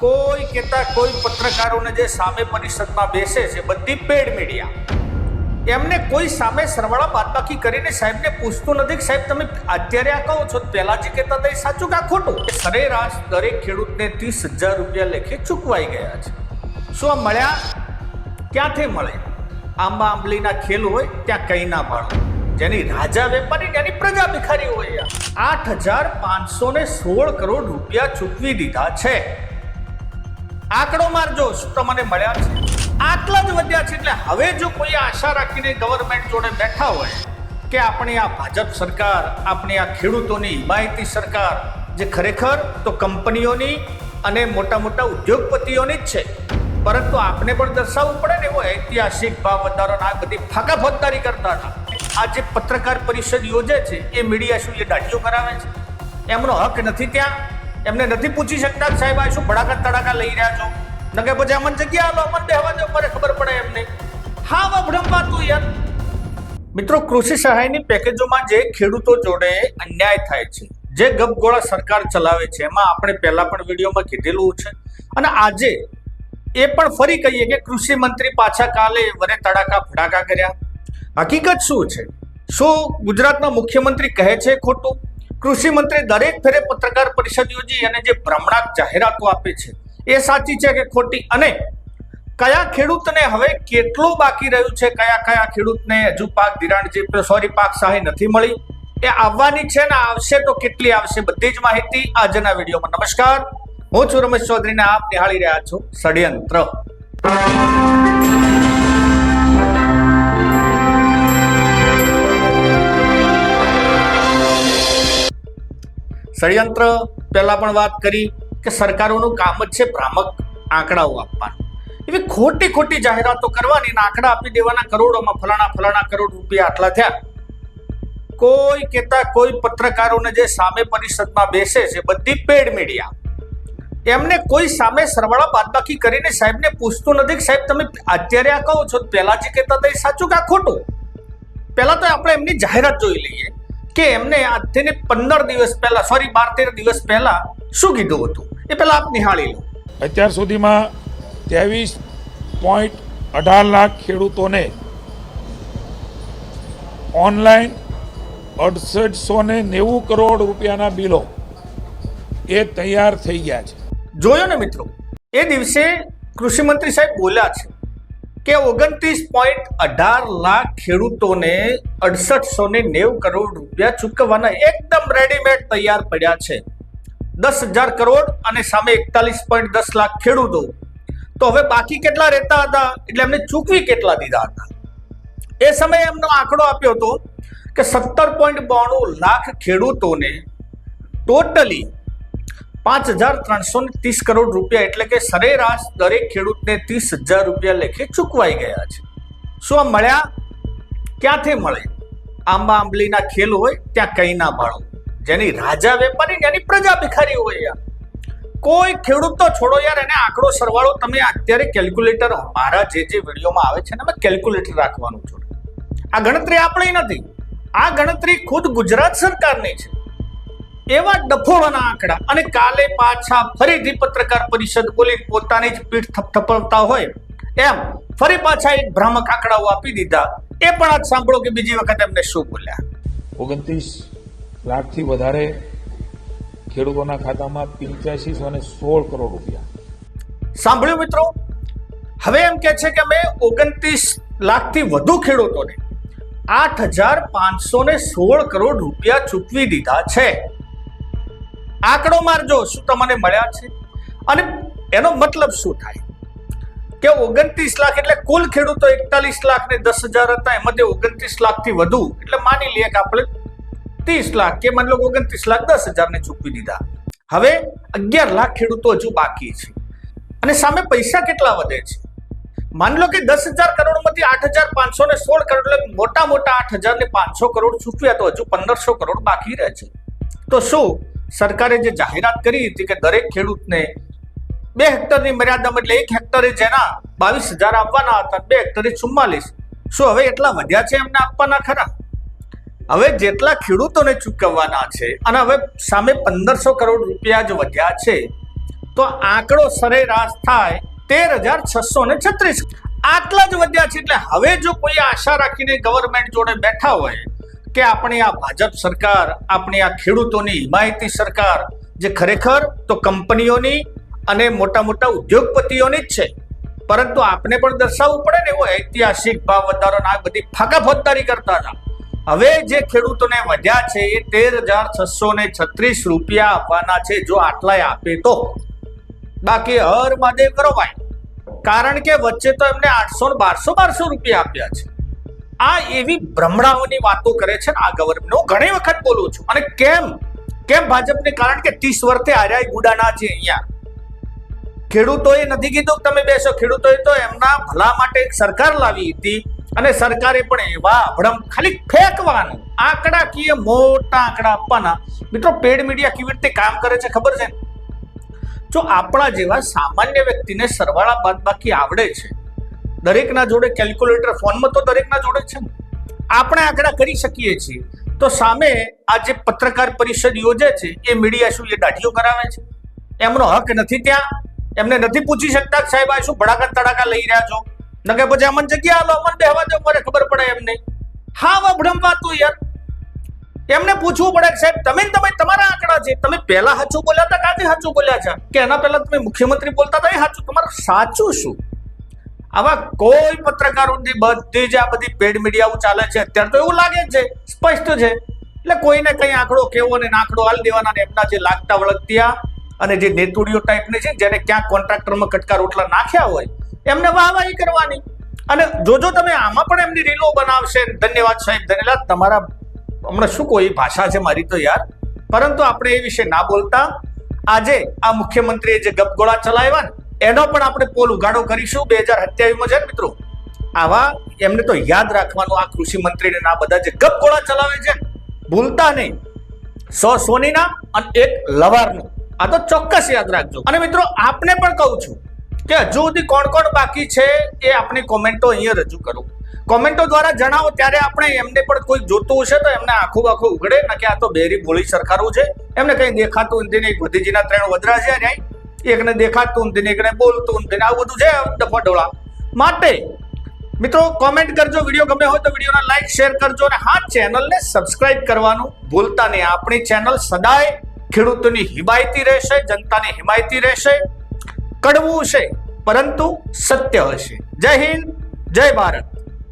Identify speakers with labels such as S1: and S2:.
S1: કોઈ કહેતા કોઈ પત્રકારોને જે સામે પરિષદમાં બેસે છે બધી પેડ મીડિયા એમને કોઈ સામે સરવાળા બાદબાકી કરીને સાહેબને પૂછતું નથી કે સાહેબ તમે અત્યારે આ કહો છો પહેલા જે કહેતા હતા એ સાચું કે આ ખોટું. સરેરાશ દરેક ખેડૂતને 30,000 રૂપિયા લેખે ચૂકવાઈ ગયા છે. શું આ મળ્યા? ક્યાંથી મળે? આંબા આંબલીના ખેલ હોય ત્યાં કંઈ ના પાડો. જેની રાજા વેપારી એની પ્રજા ભિખારી હોય. 8,516 કરોડ રૂપિયા ચૂકવી દીધા છે. આંકડો મારજો શું તમને મળ્યા છે? આટલા જ વધ્યા છે. એટલે હવે જો કોઈ આશા રાખીને ગવર્મેન્ટ જોડે બેઠા હોય કે આપણી આ ભાજપ સરકાર, આપણી આ ખેડૂતોની હિમાયતી સરકાર, જે ખરેખર તો કંપનીઓની અને મોટા મોટા ઉદ્યોગપતિઓની જ છે, પરંતુ આપણે પણ દર્શાવવું પડે ને એવો ઐતિહાસિક ભાવ વધારો આ બધી ફાકા ફોજદારી કરતા હતા. આ જે પત્રકાર પરિષદ યોજે છે એ મીડિયા શું એ દાઢીઓ કરાવે છે? એમનો હક નથી ત્યાં? એમને નથી પૂછી શકતા સાહેબ આ શું ભડાકા તડાકા લઈ રહ્યા છો? નકે પછી અમને જગ્યા આલો, અમને બેહવા દો, મને ખબર પડે એમને. હા વભડંબાતું યાર. મિત્રો, કૃષિ સહાયની પેકેજોમાં જે ખેડૂતો જોડે અન્યાય થાય છે, જે ગપગોળા સરકાર ચલાવે છે, એમાં આપણે પહેલા પણ વિડીયોમાં કીધેલું છે અને આજે એ પણ ફરી કહીએ કે કૃષિ મંત્રી પાછા કાલે વરે તડાકા ફડાકા કર્યા. હકીકત શું છે? શું ગુજરાતના મુખ્યમંત્રી કહે છે ખોટું? કૃષિ મંત્રી દરેક ફેરે પત્રકાર પરિષદ યોજી અને જે ભ્રમણાક જાહેરાતો આપે છે એ સાચી છે કે ખોટી? અને કયા ખેડૂતને હવે કેટલું બાકી રહ્યું છે, કયા કયા ખેડૂતને હજુ પાક ધિરાણ પાક સહાય નથી મળી, એ આવવાની છે ને આવશે તો કેટલી આવશે, બધી જ માહિતી આજના વિડીયોમાં. નમસ્કાર, હું છું રમેશ ચૌધરી ને આપ નિહાળી રહ્યા છો ષડયંત્ર. ષડયંત્ર પહેલા પણ વાત કરી કે સરકારોનું કામ જ છે ભ્રામક આંકડાઓ આપવાના. એવી ખોટી ખોટી જાહેરાતો કરવાની ને આંકડા આપી દેવાના કરોડોમાં, ફલાણા કરોડ રૂપિયા આટલા થયા. કોઈ કહેતા કોઈ પત્રકારોને જે સામે પરિષદમાં બેસે છે બધી પેડ મીડિયા એમને કોઈ સામે સરવાળા બાદબાકી કરીને સાહેબને પૂછતું નથી કે સાહેબ તમે અત્યારે આ કહો છો પહેલા જે કહેતા હતા એ સાચું કે આ ખોટું? પહેલા તો આપણે એમની જાહેરાત જોઈ લઈએ કે એમને આજથી 15 દિવસ પહેલા, 12-13 દિવસ પહેલા શું કીધું હતું એ પહેલા આપ નિહાળી લો.
S2: અત્યાર સુધીમાં 23.18 લાખ ખેડૂતોને ઓનલાઈન 6890 કરોડ રૂપિયાના બિલો એ તૈયાર થઈ ગયા છે.
S1: જોયો ને મિત્રો, એ દિવસે કૃષિ મંત્રી સાહેબ બોલ્યા છે કે 29.18 લાખ ખેડૂતોને 6890 કરોડ રૂપિયા ચૂકવવાના એકદમ રેડીમેડ તૈયાર પડ્યા છે. 10,000 કરોડ અને સામે 41.10 લાખ ખેડૂતો. તો હવે બાકી કેટલા રહેતા હતા, એટલે એમને ચૂકવી કેટલા દીધા હતા? એ સમયે એમનો આંકડો આપ્યો હતો કે 17.92 લાખ ખેડૂતોને ટોટલી 5,330 કરોડ રૂપિયા, એટલે કે સરેરાશ દરેક ખેડૂતને 30,000 રૂપિયા લેખે ચૂકવાઈ ગયા છે. શું આ મળ્યા? ક્યાંથી મળે? આંબા આંબલીના ખેલ હોય ત્યાં કંઈ ના પાડો. જેની રાજા વેપારી એની પ્રજા ભિખારી હોય. યાર કોઈ ખેડૂત તો છોડો યાર, એને આંકડો સરવાળો તમે અત્યારે કેલ્ક્યુલેટર, મારા જે વિડીયોમાં આવે છે ને એમાં કેલ્ક્યુલેટર રાખવાનું છે. આ ગણતરી આપણી નથી, આ ગણતરી ખુદ ગુજરાત સરકારની છે. એવા ડફોળાના આંકડા. અને કાલે પાછા ફરીથી પત્રકાર પરિષદ બોલી પોતાની જ પીઠ થપથપાવતા હોય એમ ફરી પાછા એક ભ્રામક આંકડાઓ આપી દીધા. એ પણ આજ સાંભળો કે બીજી વખત એમને શું બોલ્યા.
S2: 29 લાખથી વધારે ખેડૂતોના ખાતામાં 8516 કરોડ રૂપિયા.
S1: સાંભળ્યું મિત્રો? હવે એમ કે છે કે અમે 29 લાખથી વધુ ખેડૂતોને 8,516 કરોડ રૂપિયા ચૂકવી દીધા છે. આંકડો મારજો શું તમને મળ્યા છે? અને એનો મતલબ શું થાય કે 29 લાખ એટલે કુલ ખેડૂતો 41 લાખ ને 10,000 હતા, એમાંથી 29 લાખથી વધુ એટલે માની લઈએ કે આપણે 30 લાખ કે મતલબ 29 લાખ 10,000 ને ચૂકવી દીધા. હવે 11 લાખ ખેડૂતો હજુ બાકી છે અને સામે પૈસા કેટલા વધે છે? માની લો કે 10,000 કરોડમાંથી 8,516 કરોડ એટલે મોટા 8,500 કરોડ ચૂકવ્યા, તો હજુ 1,500 કરોડ બાકી રહે છે. તો શું સરકારે જે જાહેરાત કરી હતી કે દરેક ખેડૂતને 2 હેક્ટરની મર્યાદામાં, એટલે 1 હેક્ટરે જેના 22,000 આપવાના હતા, 2 હેક્ટરે 44, શું હવે એટલા વધ્યા છે એમને આપવાના ખરા? હવે જેટલા ખેડૂતોને ચૂકવવાના છે અને હવે સામે 1,500 કરોડ રૂપિયા જ વધ્યા છે, તો આંકડો સરેરાશ થાય 13,636. આટલા જ વધ્યા છે. એટલે હવે જો કોઈ આશા રાખીને ગવર્મેન્ટ જોડે બેઠા હોય કે આપણી આ ભાજપ સરકાર, આપણી આ ખેડૂતોની હિમાયતી સરકાર, જે ખરેખર તો કંપનીઓની અને મોટા મોટા ઉદ્યોગપતિઓની જ છે, પરંતુ આપને પણ દર્શાવવું પડે ને એવો ઐતિહાસિક ભાવ વધારો આ બધી ફાકા ફોજદારી કરતા હતા. હવે જે ખેડૂતોને વધ્યા છે એ 13,636 રૂપિયા આપવાના છે, જો આટલાય આપે તો. બાકી હર મહાદેવ કરો ભાઈ, કારણ કે વચ્ચે તો એમને 800 1200 રૂપિયા આપ્યા છે. આ એવી ભ્રમણાઓની વાતો કરે છે ને આ ગવર્મેન્ટ. હું ઘણી વખત બોલું છું. અને કેમ ભાજપને? કારણ કે 30 વર્ષે આર્યા ગુડાના છે અહીંયા. ખેડૂતોએ નથી કીધું તમે બેસો, ખેડૂતોએ તો એમના ભલા માટે એક સરકાર લાવી હતી અને સરકારે પણ એવા ભ્રમ ખાલી ફેંકવાનું, આંકડાકીય મોટા આંકડા આપવાના. મિત્રો, પેડ મીડિયા કેવી રીતે કામ કરે છે ખબર છે? જો આપણા જેવા સામાન્ય વ્યક્તિને સરવાળા બાદબાકી આવડે છે, દરેકના જોડે કેલ્ક્યુલેટર ફોનમાં તો દરેકના જોડે છે ને, આપણે આંકડા કરી શકીએ છીએ. તો સામે આ જે પત્રકાર પરિષદ યોજે છે એ મીડિયા શું એ દાઢીઓ કરાવે છે? એમનો હક નથી ત્યાં? એમને નથી પૂછી શકતા કે સાહેબ આ શું ભડાકા તડાકા લઈ રહ્યા છો? ન કે પછી અમન જગ્યા આલો, અમન બેહવા દો, મને ખબર પડે એમને. હા, ભ્રમ વાતું યાર. એમને પૂછવું પડે કે સાહેબ તમે તમારા આંકડા છે, તમે પહેલા સાચું બોલ્યા હતા કાજે સાચું બોલ્યા છે, કે એના પહેલા તમે મુખ્યમંત્રી બોલતા હતા એ સાચું? તમારું સાચું શું? આવા કોઈ પત્રકારોની બધી જ આ બધી પેડ મીડિયાઓ ચાલે છે અત્યારે, તો એવું લાગે છે સ્પષ્ટ છે. એટલે કોઈને કઈ આંકડો કેવો ને આંકડો હાલ દેવાના, ને એમના જે લાગતા વળગતિયા અને જે નેતુડીઓ ટાઈપની છે, જેને ક્યાંક કોન્ટ્રાક્ટરમાં કટકા રોટલા નાખ્યા હોય, એમને વાહવાહી કરવાની. અને જોજો તમે આમાં પણ એમની રીલો બનાવશે. ધન્યવાદ સાહેબ, ધન્યવાદ. તમારા હમણાં શું કોઈ ભાષા છે મારી તો યાર. પરંતુ આપણે એ વિશે ના બોલતા. આજે આ મુખ્યમંત્રીએ જે ગપગોળા ચલાવ્યા ને એનો પણ આપણે પોલ ઉગાડો કરીશું 2027માં છે મિત્રો. આવા એમને તો યાદ રાખવાનું, આ કૃષિ મંત્રીને આ બધા જે ગપગોળા ચલાવે છે ભૂલતા નહીં. 100 સોનીના અને 1 લવારનું, આ તો ચોક્કસ યાદ રાખજો. અને મિત્રો, આપને પણ કહું છું કે હજુ સુધી કોણ કોણ બાકી છે એ આપણી કોમેન્ટો અહીંયા રજૂ કરો. કોમેન્ટો દ્વારા જણાવો, ત્યારે આપણે એમને પણ કોઈ જોતું હશે તો એમને આખું ઉઘડે ને કે આ તો બેરી બોલી સરખારું છે, એમને કઈ દેખાતું નથી ને. ભતીજીના 3 વધરા છે ને, એકને દેખાતું નથી ને એકને બોલતું નથી, આવું બધું છે ડફોડોળા. માટે મિત્રો કોમેન્ટ કરજો, વિડીયો ગમે હોય તો વિડીયોને લાઈક શેર કરજો, અને હા, ચેનલને સબસ્ક્રાઇબ કરવાનું ભૂલતા નહીં. આપણી ચેનલ સદાય ખેડૂતોની હિમાયતી રહેશે, જનતાની હિમાયતી રહેશે. કડવું છે પરંતુ સત્ય હશે. જય હિન્દ, જય ભારત.